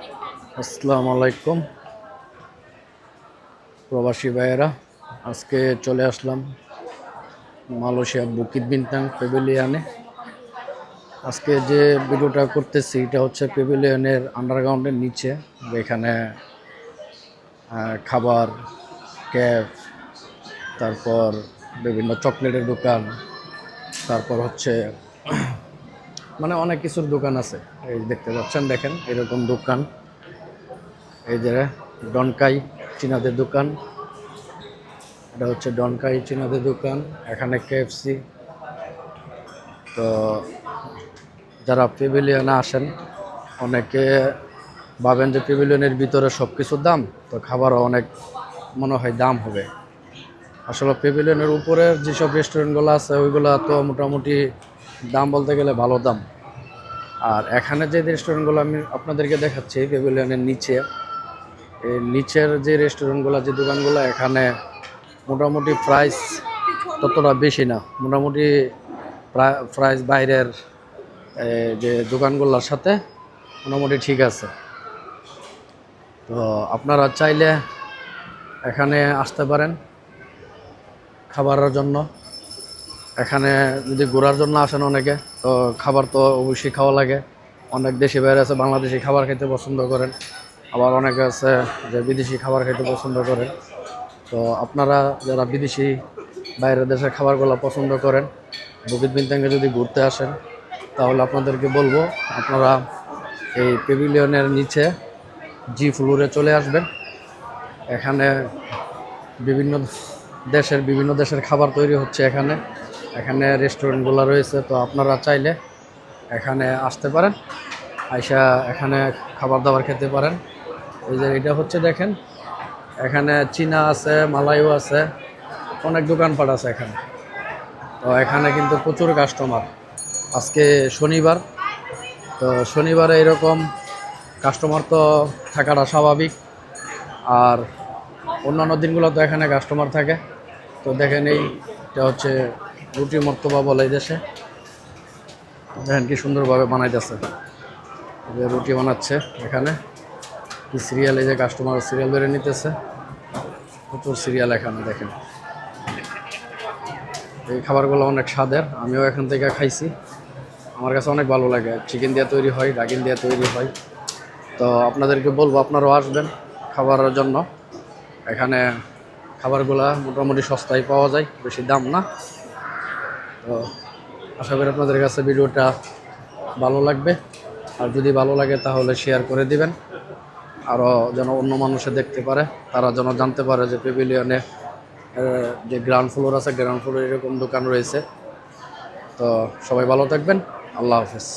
আসসালামু আলাইকুম প্রবাসী ভাইয়েরা। আজকে চলে আসলাম মালয়েশিয়া বুকিত বিন্তাং প্যাভিলিয়নে। আজকে যে ভিডিওটা করতেছি এটা হচ্ছে প্যাভিলিয়নের আন্ডারগ্রাউন্ডের নিচে, এখানে খাবার, ক্যাফ, তারপর বিভিন্ন চকলেটের দোকান, তারপর হচ্ছে মানে অনেক কিছুর দোকান আছে। এই দেখতে পাচ্ছেন, দেখেন এরকম দোকান। এই যে ডনকাই চীনাদের দোকান, এটা হচ্ছে ডনকাই চীনাদের দোকান। এখানে কেএফসি। তো যারা প্যাভিলিয়নে আসেন অনেকে ভাবেন যে প্যাভিলিয়নের ভিতরে সব কিছুর দাম, তো খাবারও অনেক মনে হয় দাম হবে। আসলে প্যাভিলিয়নের উপরের যেসব রেস্টুরেন্টগুলো আছে ওইগুলো তো মোটামুটি দাম বলতে গেলে ভালো দাম। আর এখানে যে রেস্টুরেন্টগুলো আমি আপনাদেরকে দেখাচ্ছি প্যাভিলিয়নের নিচে, এই নিচের যে রেস্টুরেন্টগুলো, যে দোকানগুলো, এখানে মোটামুটি প্রাইস ততটা বেশি না। মোটামুটি প্রাইস বাইরের যে দোকানগুলোর সাথে মোটামুটি ঠিক আছে। তো আপনারা চাইলে এখানে আসতে পারেন খাবারের জন্য। এখানে যদি ঘোরার জন্য আসেন অনেকে, তো খাবার তো অবশ্যই খাওয়া লাগে। অনেক দেশি বাইরে আছে বাংলাদেশি খাবার খেতে পছন্দ করেন, আবার অনেকে আছে যে বিদেশি খাবার খেতে পছন্দ করেন। তো আপনারা যারা বিদেশি বাইরের দেশের খাবারগুলো পছন্দ করেন, বুকিত বিন্তাঙ্গে যদি ঘুরতে আসেন, তাহলে আপনাদেরকে বলবো আপনারা এই প্যাভিলিয়নের নিচে জি ফ্লোরে চলে আসবেন। এখানে বিভিন্ন দেশের খাবার তৈরি হচ্ছে এখানে। এখানে রেস্টুরেন্টগুলো রয়েছে, তো আপনারা চাইলে এখানে আসতে পারেন, আইসা এখানে খাবার দাবার খেতে পারেন। এই যে এটা হচ্ছে দেখেন, এখানে চীনা আছে, মালাইও আছে, অনেক দোকানপাট আছে এখানে। তো এখানে কিন্তু প্রচুর কাস্টমার। আজকে শনিবার, তো শনিবারে এরকম কাস্টমার তো থাকাটা স্বাভাবিক। আর অন্যান্য দিনগুলো তো এখানে কাস্টমার থাকে। তো দেখেন এইটা হচ্ছে রুটি মর্তবা বলে এই দেশে। দেখেন কি সুন্দরভাবে বানাইতেছে, যে রুটি বানাচ্ছে এখানে। কি সিরিয়াল, এই যে কাস্টমার সিরিয়াল বেড়ে নিতেছে, প্রচুর সিরিয়াল এখানে। দেখেন এই খাবারগুলো অনেক স্বাদের, আমিও এখান থেকে খাইছি, আমার কাছে অনেক ভালো লাগে। চিকেন দিয়ে তৈরি হয়, ডাকিন দিয়ে তৈরি হয়। তো আপনাদেরকে বলবো আপনারাও আসবেন খাবারের জন্য। এখানে খাবারগুলা মোটামুটি সস্তায় পাওয়া যায়, বেশি দাম না। তো আশা করি আপনাদের কাছে ভিডিওটা ভালো লাগবে। আর যদি ভালো লাগে তাহলে শেয়ার করে দিবেন, আরও যেন অন্য মানুষে দেখতে পারে, তারা যেন জানতে পারে যে প্যাভিলিয়নে যে গ্রাউন্ড ফ্লোর আছে, গ্রাউন্ড ফ্লোরে এরকম দোকান রয়েছে। তো সবাই ভালো থাকবেন, আল্লাহ হাফেজ।